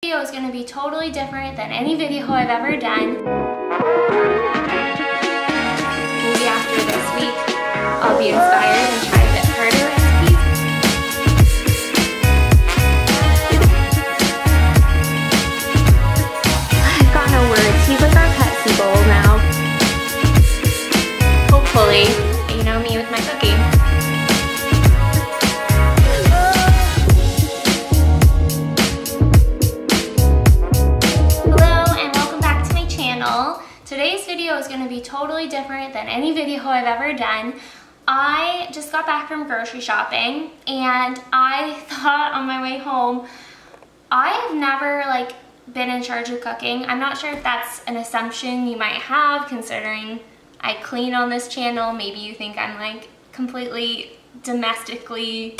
Video is going to be totally different than any video I've ever done. Maybe after this week, I'll be inspired and try a bit harder recipes. I've got no words. He's like our Pepsi bowl now. Hopefully, you know me with my cooking. Today's video is going to be totally different than any video I've ever done. I just got back from grocery shopping and I thought on my way home, I have never been in charge of cooking. I'm not sure if that's an assumption you might have considering I clean on this channel. Maybe you think I'm completely domestically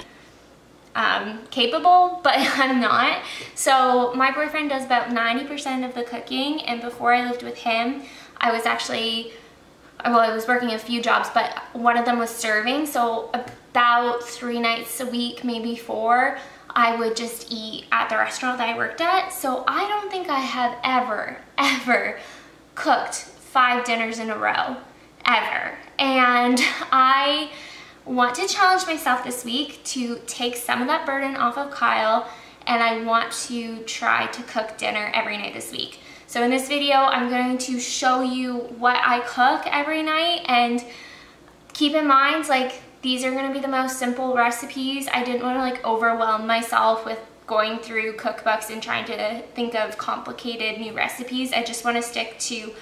capable, but I'm not. So my boyfriend does about 90% of the cooking, and before I lived with him, I was actually, well, I was working a few jobs, but one of them was serving, so about 3 nights a week, maybe 4, I would just eat at the restaurant that I worked at. So I don't think I have ever cooked 5 dinners in a row, ever. And I want to challenge myself this week to take some of that burden off of Kyle, and I want to try to cook dinner every night this week. So in this video, I'm going to show you what I cook every night, and keep in mind, these are gonna be the most simple recipes. I didn't wanna overwhelm myself with going through cookbooks and trying to think of complicated new recipes. I just wanna stick to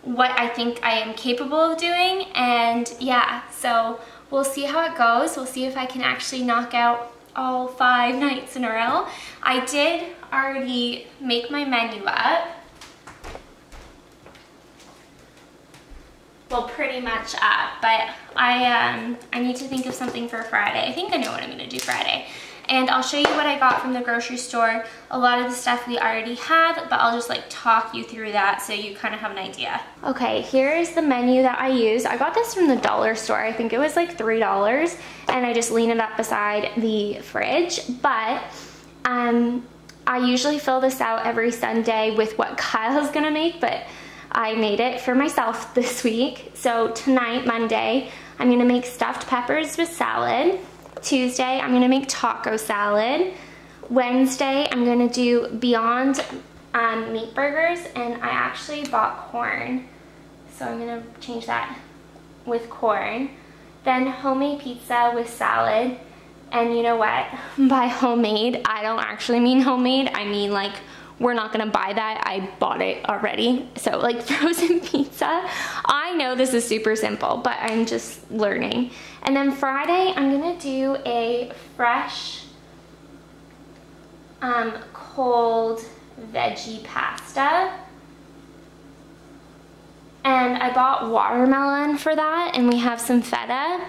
what I think I am capable of doing, and yeah, so we'll see how it goes. We'll see if I can actually knock out all 5 nights in a row. I did already make my menu up. Well, pretty much up, but I need to think of something for Friday. I think I know what I'm gonna do Friday. And I'll show you what I got from the grocery store. A lot of the stuff we already have, but I'll just talk you through that so you kind of have an idea. Okay, here is the menu that I use. I got this from the dollar store. I think it was $3, and I just lean it up beside the fridge. But I usually fill this out every Sunday with what Kyle's gonna make, but I made it for myself this week. So tonight, Monday, I'm gonna make stuffed peppers with salad. Tuesday, I'm gonna make taco salad. Wednesday, I'm gonna do Beyond meat burgers, and I actually bought corn. So I'm gonna change that with corn. Then homemade pizza with salad. And you know what? By homemade, I don't actually mean homemade. I mean we're not gonna buy that. I bought it already. So frozen pizza. I know this is super simple, but I'm just learning. And then Friday, I'm gonna do a fresh cold veggie pasta. And I bought watermelon for that, and we have some feta.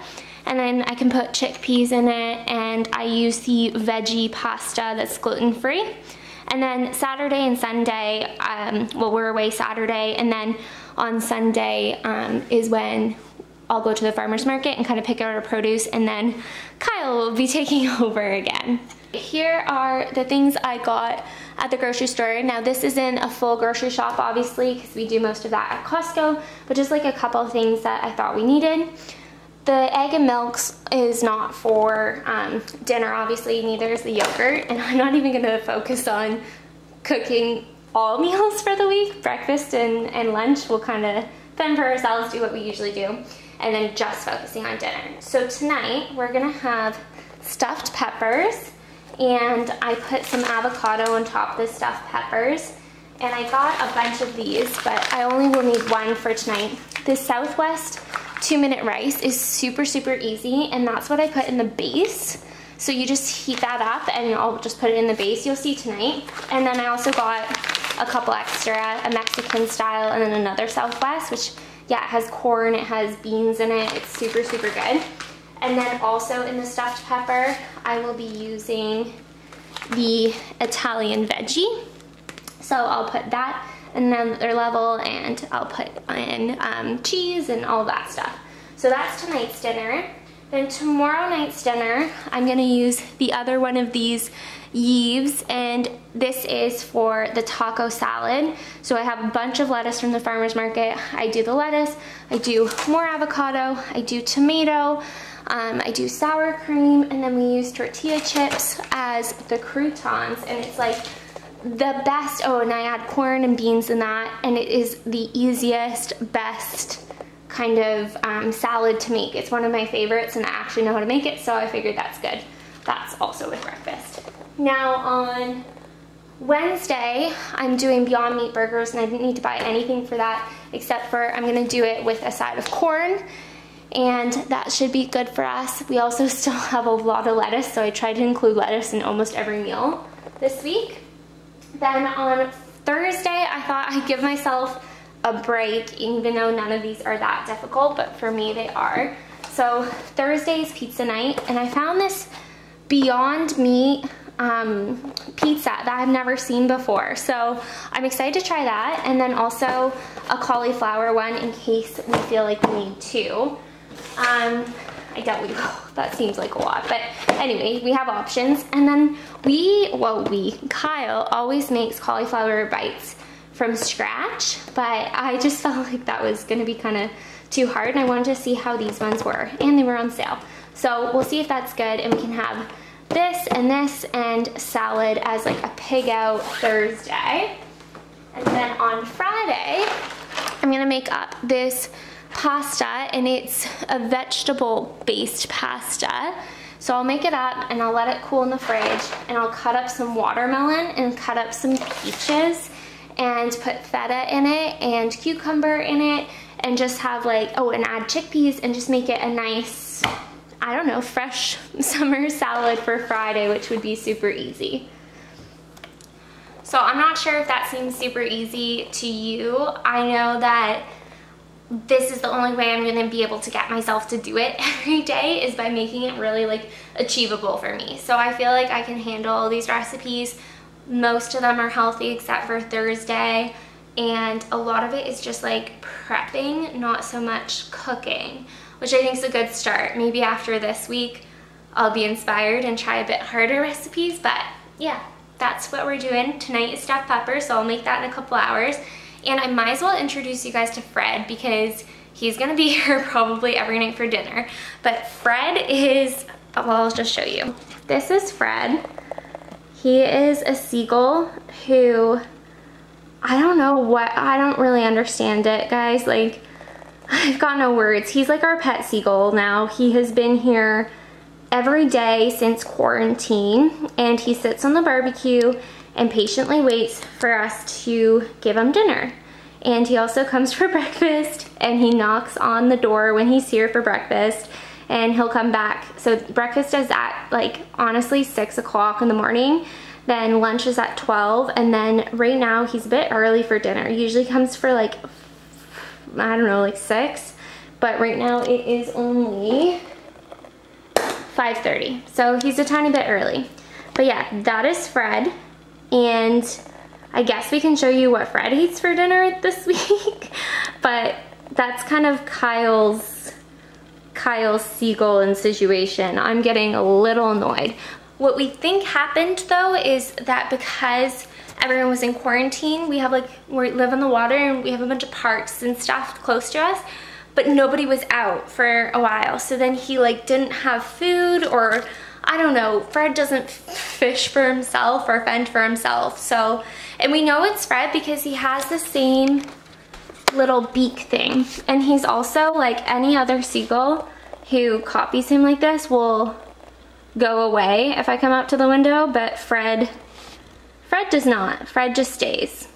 And then I can put chickpeas in it, and I use the veggie pasta that's gluten-free. And then Saturday and Sunday, well, we're away Saturday, and then on Sunday is when I'll go to the farmer's market and kind of pick out our produce, and then Kyle will be taking over again. Here are the things I got at the grocery store. Now this isn't a full grocery shop, obviously, because we do most of that at Costco, but just a couple of things that I thought we needed. The egg and milks is not for dinner, obviously, neither is the yogurt, and I'm not even gonna focus on cooking all meals for the week. Breakfast and lunch, we'll kind of fend for ourselves, do what we usually do, and then just focusing on dinner. So tonight, we're gonna have stuffed peppers, and I put some avocado on top of the stuffed peppers, and I got a bunch of these, but I only will need 1 for tonight. The Southwest 2-minute rice is super easy, and that's what I put in the base. So you just heat that up, and I'll just put it in the base. You'll see tonight. And then I also got a couple extra, a Mexican style, and then another Southwest, which, yeah, it has corn, it has beans in it. It's super good. And then also in the stuffed pepper, I will be using the Italian veggie. So I'll put that in another level, and I'll put in cheese and all that stuff. So that's tonight's dinner. Then tomorrow night's dinner, I'm gonna use the other one of these Yves, and this is for the taco salad. So I have a bunch of lettuce from the farmer's market. I do the lettuce, I do more avocado, I do tomato, I do sour cream, and then we use tortilla chips as the croutons, and it's like the best. Oh, and I add corn and beans in that, and it is the easiest, best kind of salad to make. It's one of my favorites, and I actually know how to make it, so I figured that's good. That's also with breakfast. Now on Wednesday, I'm doing Beyond Meat burgers, and I didn't need to buy anything for that except for I'm gonna do it with a side of corn, and that should be good for us. We also still have a lot of lettuce, so I try to include lettuce in almost every meal this week. Then on Thursday, I thought I'd give myself a break, even though none of these are that difficult, but for me they are. So Thursday's pizza night, and I found this Beyond Meat pizza that I've never seen before. So I'm excited to try that, and then also a cauliflower one in case we feel like we need two. I doubt we will. That seems like a lot, but anyway, we have options. And then Kyle always makes cauliflower bites from scratch, but I just felt like that was gonna be kind of too hard, and I wanted to see how these ones were, and they were on sale. So we'll see if that's good, and we can have this and salad as like a pig out Thursday. And then on Friday, I'm gonna make up this pasta, and it's a vegetable-based pasta. So I'll make it up and I'll let it cool in the fridge, and I'll cut up some watermelon and cut up some peaches and put feta in it and cucumber in it, and just have like, oh, and add chickpeas, and just make it a nice, I don't know, fresh summer salad for Friday, which would be super easy. So I'm not sure if that seems super easy to you. I know that this is the only way I'm gonna be able to get myself to do it every day, is by making it really like achievable for me. So I feel like I can handle these recipes. Most of them are healthy except for Thursday, and a lot of it is just like prepping, not so much cooking, which I think is a good start. Maybe after this week, I'll be inspired and try a bit harder recipes, but yeah, that's what we're doing. Tonight is stuffed pepper, so I'll make that in a couple hours. And I might as well introduce you guys to Fred, because he's gonna be here probably every night for dinner. But Fred is, well, I'll just show you. This is Fred. He is a seagull who, I don't really understand it, guys. Like, I've got no words. He's like our pet seagull now. He has been here every day since quarantine, and he sits on the barbecue and patiently waits for us to give him dinner. And he also comes for breakfast, and he knocks on the door when he's here for breakfast, and he'll come back. So breakfast is at like honestly 6 o'clock in the morning, then lunch is at 12, and then right now he's a bit early for dinner. He usually comes for like, I don't know, like 6, but right now it is only 5:30, so he's a tiny bit early. But yeah, that is Fred, and I guess we can show you what Fred eats for dinner this week, but that's kind of Kyle's seagull and situation. I'm getting a little annoyed. What we think happened though is that because everyone was in quarantine, we live on the water, and we have a bunch of parks and stuff close to us, but nobody was out for a while. So then he like didn't have food, or I don't know, Fred doesn't fish for himself or fend for himself. So, and we know it's Fred because he has the same little beak thing. And he's also like any other seagull who copies him like this will go away if I come up to the window, but Fred does not. Fred just stays.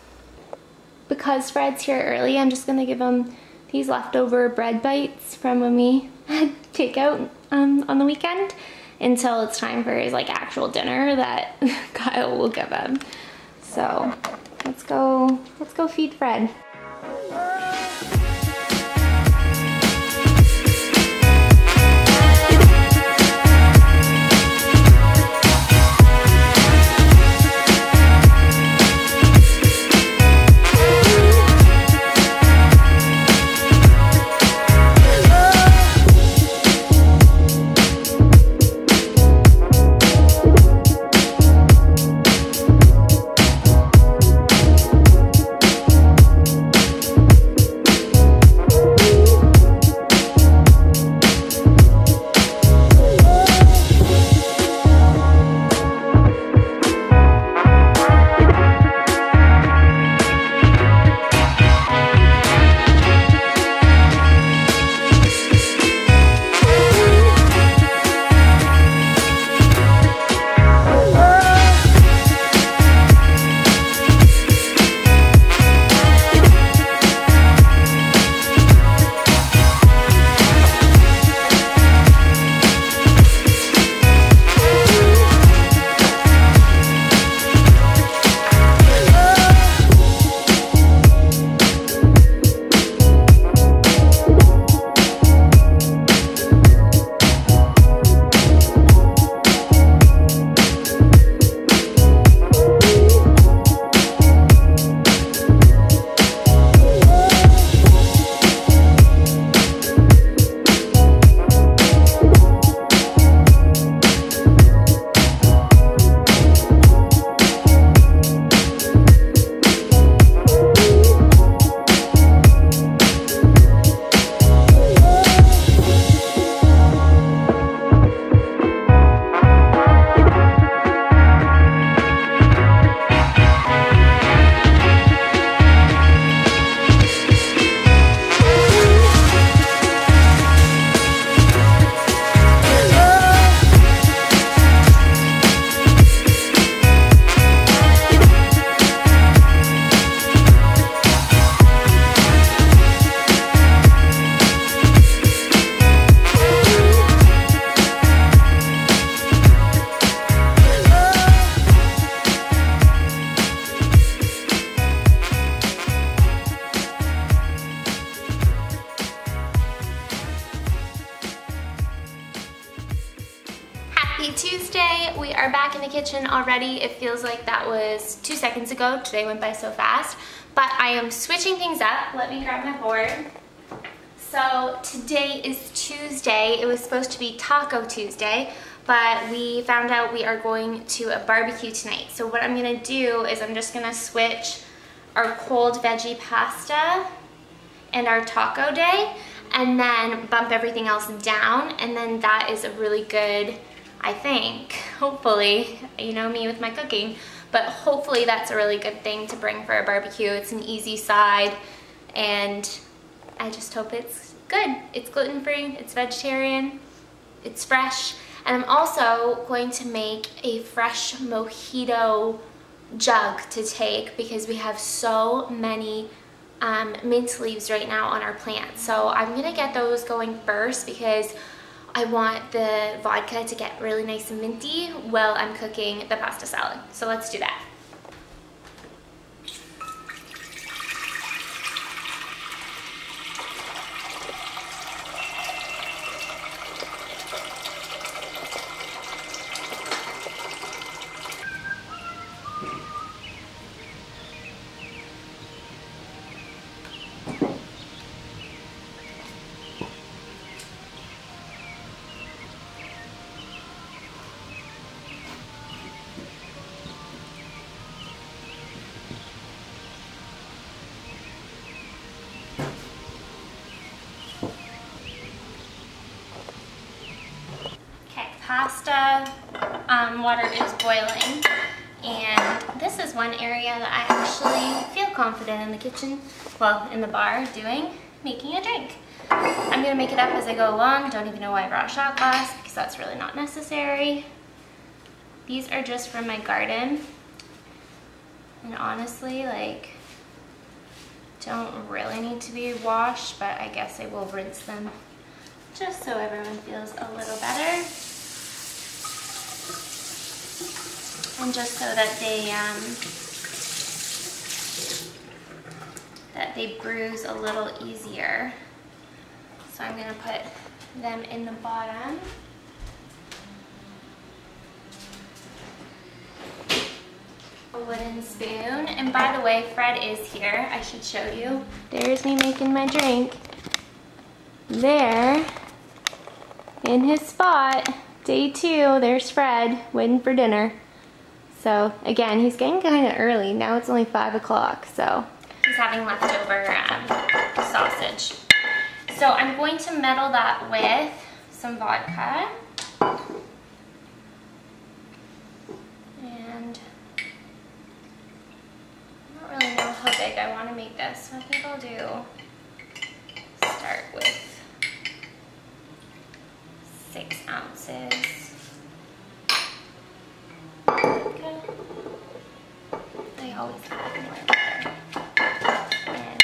Because Fred's here early, I'm just gonna give him these leftover bread bites from when we had takeout on the weekend, until it's time for his like actual dinner that Kyle will give him. So let's go feed Fred. are back in the kitchen already. It feels like that was 2 seconds ago. Today went by so fast. But I am switching things up. Let me grab my board. So today is Tuesday. It was supposed to be Taco Tuesday, but we found out we are going to a barbecue tonight. So what I'm gonna do is I'm just gonna switch our cold veggie pasta and our taco day, and then bump everything else down, and then that is a really good, I think, hopefully, you know me with my cooking, but hopefully that's a really good thing to bring for a barbecue. It's an easy side, and I just hope it's good. It's gluten-free, it's vegetarian, it's fresh, and I'm also going to make a fresh mojito jug to take because we have so many mint leaves right now on our plant. So I'm gonna get those going first because I want the vodka to get really nice and minty while I'm cooking the pasta salad. So let's do that. Pasta water is boiling, and this is one area that I actually feel confident in the kitchen, well, in the bar making a drink. I'm gonna make it up as I go along. Don't even know why I brought a shot glass because that's really not necessary. These are just from my garden, and honestly, like, don't really need to be washed, but I guess I will rinse them just so everyone feels a little better. And just so that they bruise a little easier. So I'm gonna put them in the bottom. A wooden spoon. And by the way, Fred is here. I should show you. There's me making my drink. There, in his spot, day 2, there's Fred waiting for dinner. So again, he's getting kind of early. Now it's only 5 o'clock, so. He's having leftover sausage. So I'm going to meddle that with some vodka. And I don't really know how big I want to make this, so I think I'll start with 6 ounces. I always add more butter. And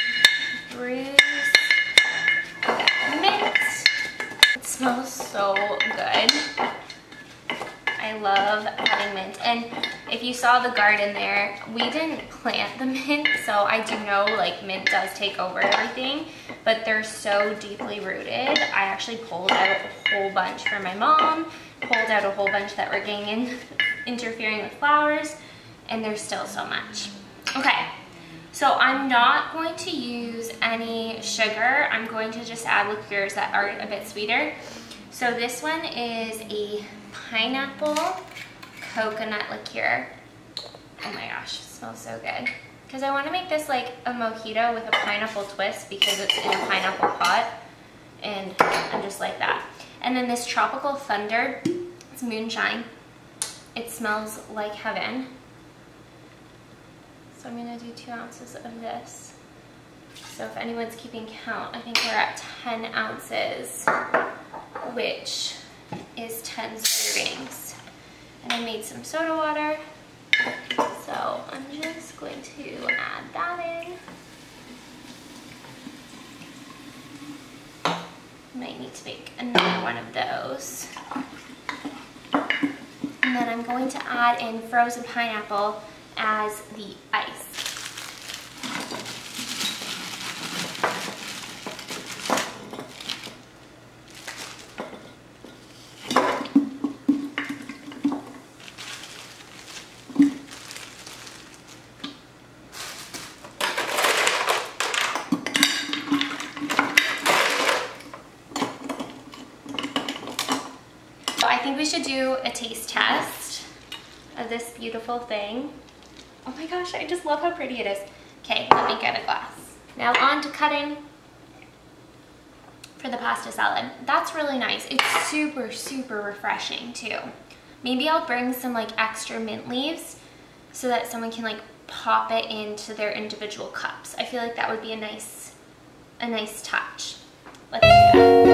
bruise the mint. It smells so good. I love having mint. And if you saw the garden there, we didn't plant the mint, so I do know like mint does take over everything, but they're so deeply rooted. I actually pulled out a whole bunch for my mom, pulled out a whole bunch that were interfering with flowers, and there's still so much. Okay, so I'm not going to use any sugar. I'm going to just add liqueurs that are a bit sweeter. So this one is a pineapple coconut liqueur. Oh my gosh, it smells so good. Because I want to make this like a mojito with a pineapple twist because it's in a pineapple pot, and I'm just like that. And then this Tropical Thunder, it's moonshine. It smells like heaven. So I'm gonna do 2 ounces of this. So if anyone's keeping count, I think we're at 10 ounces, which is 10 servings. And I made some soda water. So I'm just going to add that in. Might need to make another one of those. And then I'm going to add in frozen pineapple as the ice. we should do a taste test of this beautiful thing. Oh my gosh, I just love how pretty it is. Okay, let me get a glass. Now on to cutting for the pasta salad. That's really nice. It's super, super refreshing too. Maybe I'll bring some like extra mint leaves so that someone can like pop it into their individual cups. I feel like that would be a nice touch. Let's do that.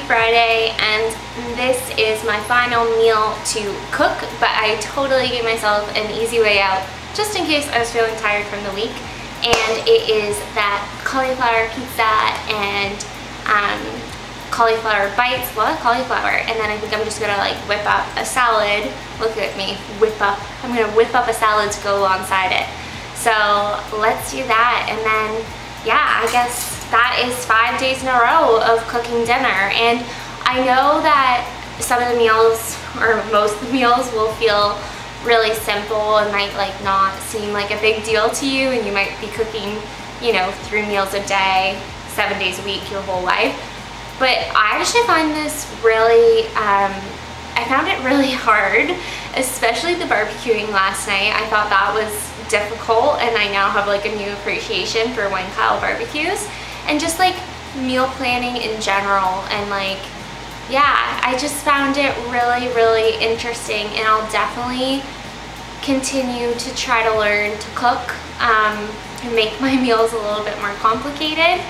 Friday, and this is my final meal to cook, but I totally gave myself an easy way out just in case I was feeling tired from the week. And it is that cauliflower pizza and cauliflower bites, a lot of cauliflower, and then I think I'm just gonna like whip up a salad. Look at me, whip up. I'm gonna whip up a salad to go alongside it. So let's do that, and then yeah, I guess that is 5 days in a row of cooking dinner. And I know that some of the meals, or most of the meals, will feel really simple and might like not seem like a big deal to you, and you might be cooking, you know, 3 meals a day, 7 days a week, your whole life. But I actually find this really I found it really hard, especially the barbecuing last night. I thought that was difficult, and I now have like a new appreciation for when Kyle barbecues, and just like meal planning in general. And like, yeah, I just found it really, really interesting, and I'll definitely continue to try to learn to cook and make my meals a little bit more complicated.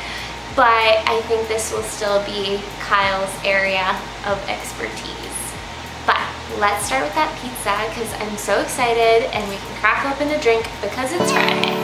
But I think this will still be Kyle's area of expertise. But let's start with that pizza because I'm so excited, and we can crack open a drink because it's Friday.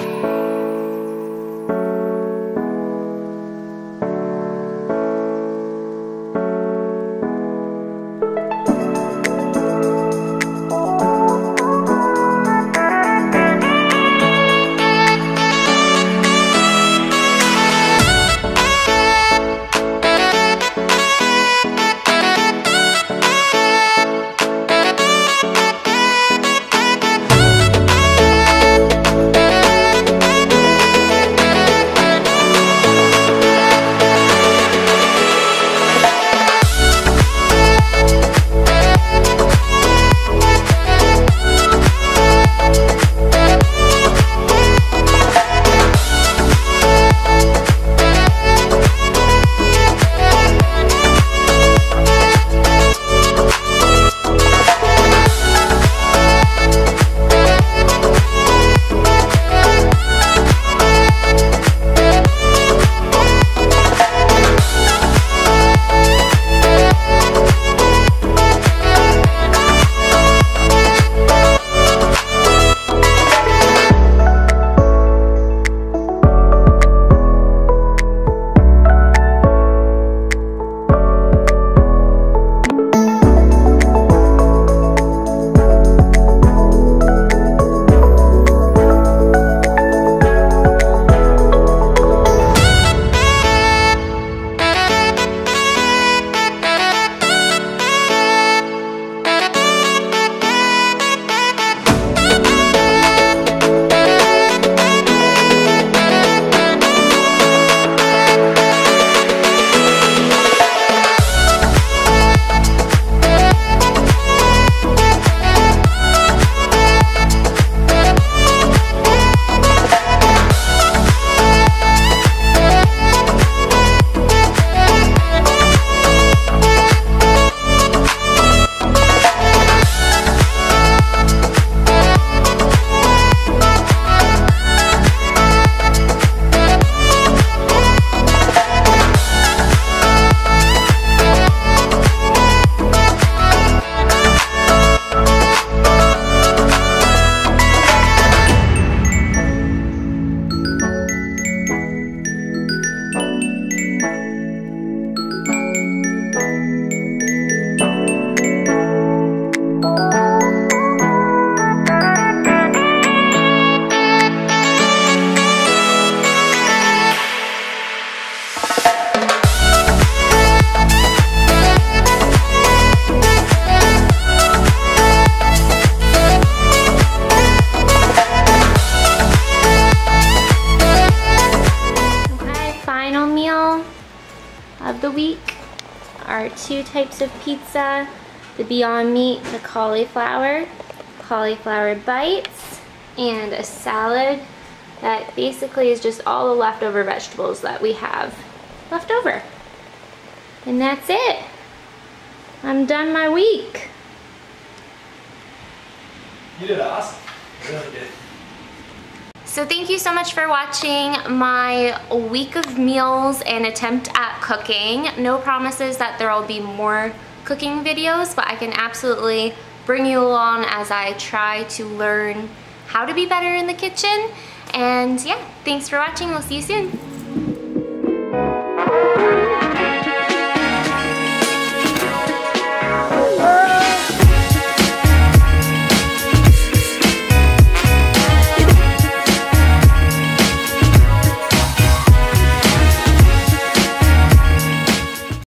Of the week are 2 types of pizza, the Beyond Meat, the cauliflower bites, and a salad that basically is just all the leftover vegetables that we have left over. And that's it. I'm done my week. You did awesome. You really did. So thank you so much for watching my week of meals and attempt at cooking. No promises that there will be more cooking videos, but I can absolutely bring you along as I try to learn how to be better in the kitchen. And yeah, thanks for watching. We'll see you soon.